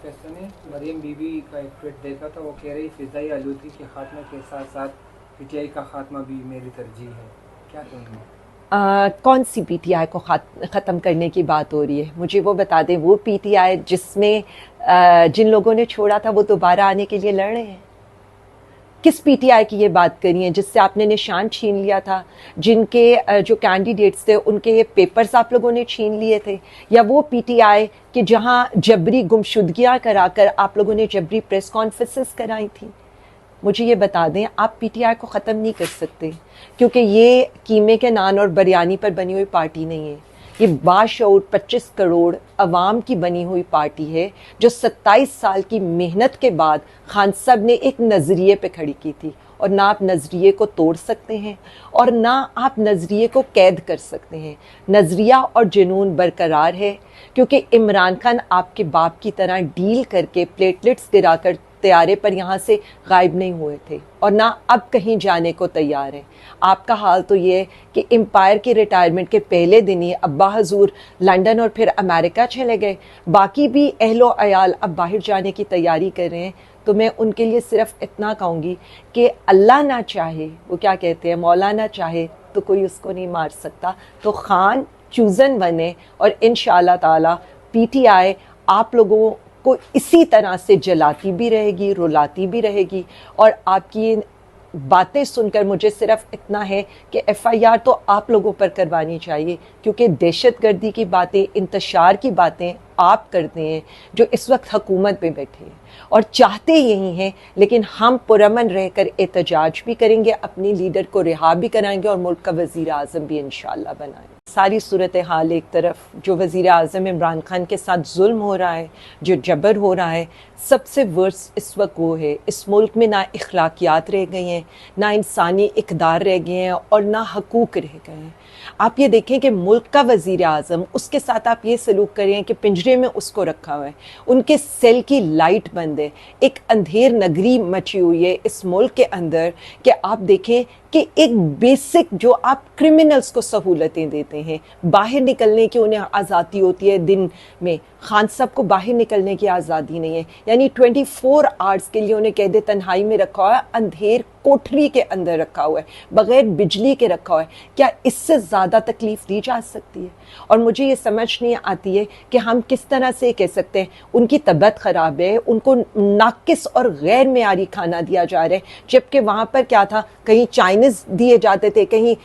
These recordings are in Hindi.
कैसे ने मरियम बीबी का एक ट्वीट देखा था, वो कह रही फ़िज़ाई आलूगी के खात्मे के साथ साथ पीटीआई का खात्मा भी मेरी तरजीह है। क्या कहेंगे? कौन सी पीटीआई को ख़त्म करने की बात हो रही है? मुझे वो बता दें। वो पीटीआई जिसमें जिन लोगों ने छोड़ा था वो दोबारा आने के लिए लड़ रहे हैं। किस पीटीआई की ये बात करी है जिससे आपने निशान छीन लिया था, जिनके जो कैंडिडेट्स थे उनके ये पेपर्स आप लोगों ने छीन लिए थे? या वो पीटीआई कि जहां जबरी गुमशुदगियां कराकर आप लोगों ने जबरी प्रेस कॉन्फ्रेंसेस कराई थी? मुझे ये बता दें, आप पीटीआई को ख़त्म नहीं कर सकते, क्योंकि ये कीमे के नान और बिरयानी पर बनी हुई पार्टी नहीं है। ये बाशऊर 25 करोड़ अवाम की बनी हुई पार्टी है, जो 27 साल की मेहनत के बाद खान साहब ने एक नज़रिए पे खड़ी की थी। और ना आप नज़रिए को तोड़ सकते हैं और ना आप नज़रिए को कैद कर सकते हैं। नज़रिया और जुनून बरकरार है, क्योंकि इमरान खान आपके बाप की तरह डील करके प्लेटलेट्स गिराकर तैयारे पर यहाँ से गायब नहीं हुए थे और ना अब कहीं जाने को तैयार हैं। आपका हाल तो ये है कि एम्पायर के रिटायरमेंट के पहले दिन ही अब्बा हजूर लंदन और फिर अमेरिका चले गए। बाकी भी अहलो अयाल अब बाहर जाने की तैयारी कर रहे हैं। तो मैं उनके लिए सिर्फ इतना कहूँगी कि अल्लाह ना चाहे, वो क्या कहते हैं, मौला ना चाहे तो कोई उसको नहीं मार सकता। तो खान चूज़न बने और इंशाअल्लाह ताला पीटीआई आप लोगों को इसी तरह से जलाती भी रहेगी, रुलाती भी रहेगी। और आपकी बातें सुनकर मुझे सिर्फ इतना है कि एफआईआर तो आप लोगों पर करवानी चाहिए, क्योंकि दहशतगर्दी की बातें, इंतशार की बातें आप करते हैं जो इस वक्त हुकूमत में बैठे हैं और चाहते यही हैं। लेकिन हम पुरअमन रहकर एहतजाज भी करेंगे, अपनी लीडर को रिहा भी कराएंगे और मुल्क का वज़ीर आज़म भी इंशाअल्लाह बनाएंगे। सारी सूरत हाल एक तरफ, जो वज़ीर आज़म इमरान खान के साथ जुल्म हो रहा है, जो जबर हो रहा है, सबसे वर्स इस वक्त वो है। इस मुल्क में ना इखलाकियात रह गई हैं, ना इंसानी इक़दार रह गए हैं और ना हकूक़ रह गए हैं। आप ये देखें कि मुल्क का वज़ीर आज़म, उसके साथ आप ये सलूक करें कि पिंजरे में उसको रखा हुआ है, उनके सेल की लाइट बंद है, एक अंधेर नगरी मची हुई है इस मुल्क के अंदर। कि आप देखें कि एक बेसिक जो आप क्रिमिनल्स को सहूलतें देते हैं, बाहर निकलने की उन्हें आज़ादी होती है दिन में, खान साहब को बाहर निकलने की आज़ादी नहीं है। यानी 24 आवर्स के लिए उन्हें कैद तन्हाई में रखा हुआ है, अंधेर कोठरी के अंदर रखा हुआ है, बग़ैर बिजली के रखा हुआ है। क्या इससे ज़्यादा तकलीफ़ दी जा सकती है? और मुझे ये समझ नहीं आती है कि हम किस तरह से कह सकते हैं उनकी तबीयत ख़राब है, उनको नाकिस और गैर मेयारी खाना दिया जा रहा है, जबकि वहाँ पर क्या था, कहीं चाइनीज़ दिए जाते थे, कहीं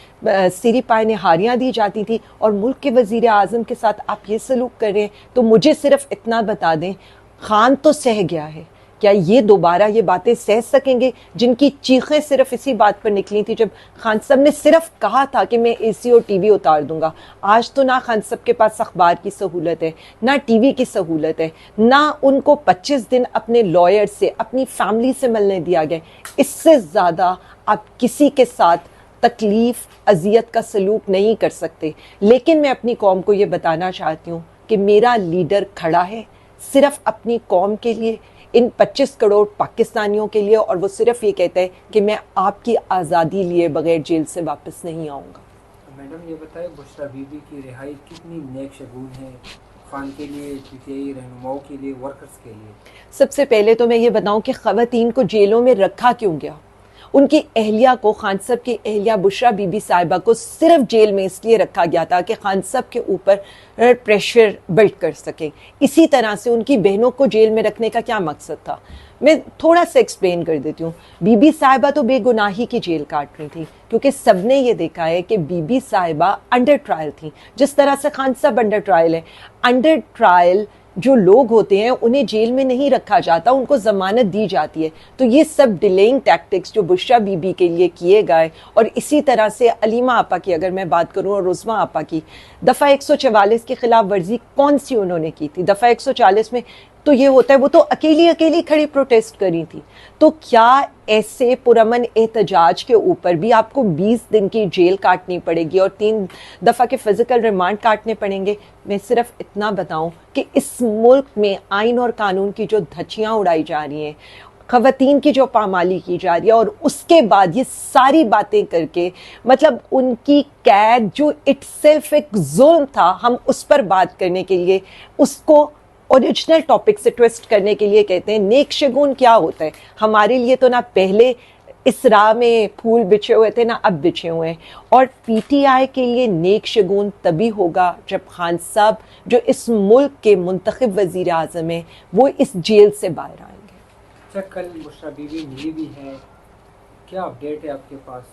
सिरी पाए निहारियाँ दी जाती थी, और मुल्क के वज़ीर आज़म के साथ आप ये सलूक कर रहे हैं। तो मुझे सिर्फ इतना बता दें, खान तो सह गया है, क्या ये दोबारा ये बातें सह सकेंगे जिनकी चीखें सिर्फ इसी बात पर निकली थी जब खान साहब ने सिर्फ कहा था कि मैं एसी और टीवी उतार दूंगा? आज तो ना खान साहब के पास अखबार की सहूलत है, ना टीवी की सहूलत है, ना उनको 25 दिन अपने लॉयर से, अपनी फैमिली से मिलने दिया गया। इससे ज़्यादा आप किसी के साथ तकलीफ़, अजियत का सलूक नहीं कर सकते। लेकिन मैं अपनी कौम को ये बताना चाहती हूँ कि मेरा लीडर खड़ा है सिर्फ अपनी कौम के लिए, इन 25 करोड़ पाकिस्तानियों के लिए, और वो सिर्फ ये कहता है कि मैं आपकी आज़ादी लिए बगैर जेल से वापस नहीं आऊँगा। मैडम ये बताएं, बुशरा बीबी की रिहाई कितनी नेक शगुन है, खान के लिए, पीटीआई रहनुमाओं के लिए, वर्कर्स के लिए? सबसे पहले तो मैं ये बताऊँ कि ख़वातीन को जेलों में रखा क्यों गया? उनकी अहलिया को, खान साहब की अहलिया बुशरा बीबी साहिबा को सिर्फ जेल में इसलिए रखा गया था कि खान साहब के ऊपर प्रेशर बिल्ड कर सकें। इसी तरह से उनकी बहनों को जेल में रखने का क्या मकसद था? मैं थोड़ा सा एक्सप्लेन कर देती हूँ। बीबी साहिबा तो बेगुनाही की जेल काट रही थी, क्योंकि सबने ये देखा है कि बीबी साहिबा अंडर ट्रायल थी, जिस तरह से खान साहब अंडर ट्रायल है। अंडर ट्रायल जो लोग होते हैं उन्हें जेल में नहीं रखा जाता, उनको ज़मानत दी जाती है। तो ये सब डिलेइंग टैक्टिक्स जो बुशरा बीबी के लिए किए गए, और इसी तरह से अलीमा आपा की अगर मैं बात करूं और रुज़मा आपा की, दफ़ा 144 की खिलाफ वर्जी कौन सी उन्होंने की थी? दफ़ा 140 में तो ये होता है, वो तो अकेली खड़ी प्रोटेस्ट करी थी। तो क्या ऐसे पुरअमन एहतजाज के ऊपर भी आपको 20 दिन की जेल काटनी पड़ेगी और 3 दफ़ा के फिजिकल रिमांड काटने पड़ेंगे? मैं सिर्फ इतना बताऊं कि इस मुल्क में आइन और कानून की जो धज्जियां उड़ाई जा रही हैं, ख़वातीन की जो पामाली की जा रही है, और उसके बाद ये सारी बातें करके, मतलब उनकी कैद जो इटसेल्फ एक जुल्म था, हम उस पर बात करने के लिए उसको ओरिजिनल टॉपिक से ट्विस्ट करने के लिए कहते हैं नेक शगुन क्या होता है। हमारे लिए तो ना पहले इस राह में फूल बिछे हुए थे ना अब बिछे हुए हैं, और पीटीआई के लिए नेक शगुन तभी होगा जब खान साहब जो इस मुल्क के मुंतखब वजीर आज़म हैं वो इस जेल से बाहर आएंगे। अच्छा, कल बुशरा बीबी मिली भी है, क्या अपडेट है आपके पास?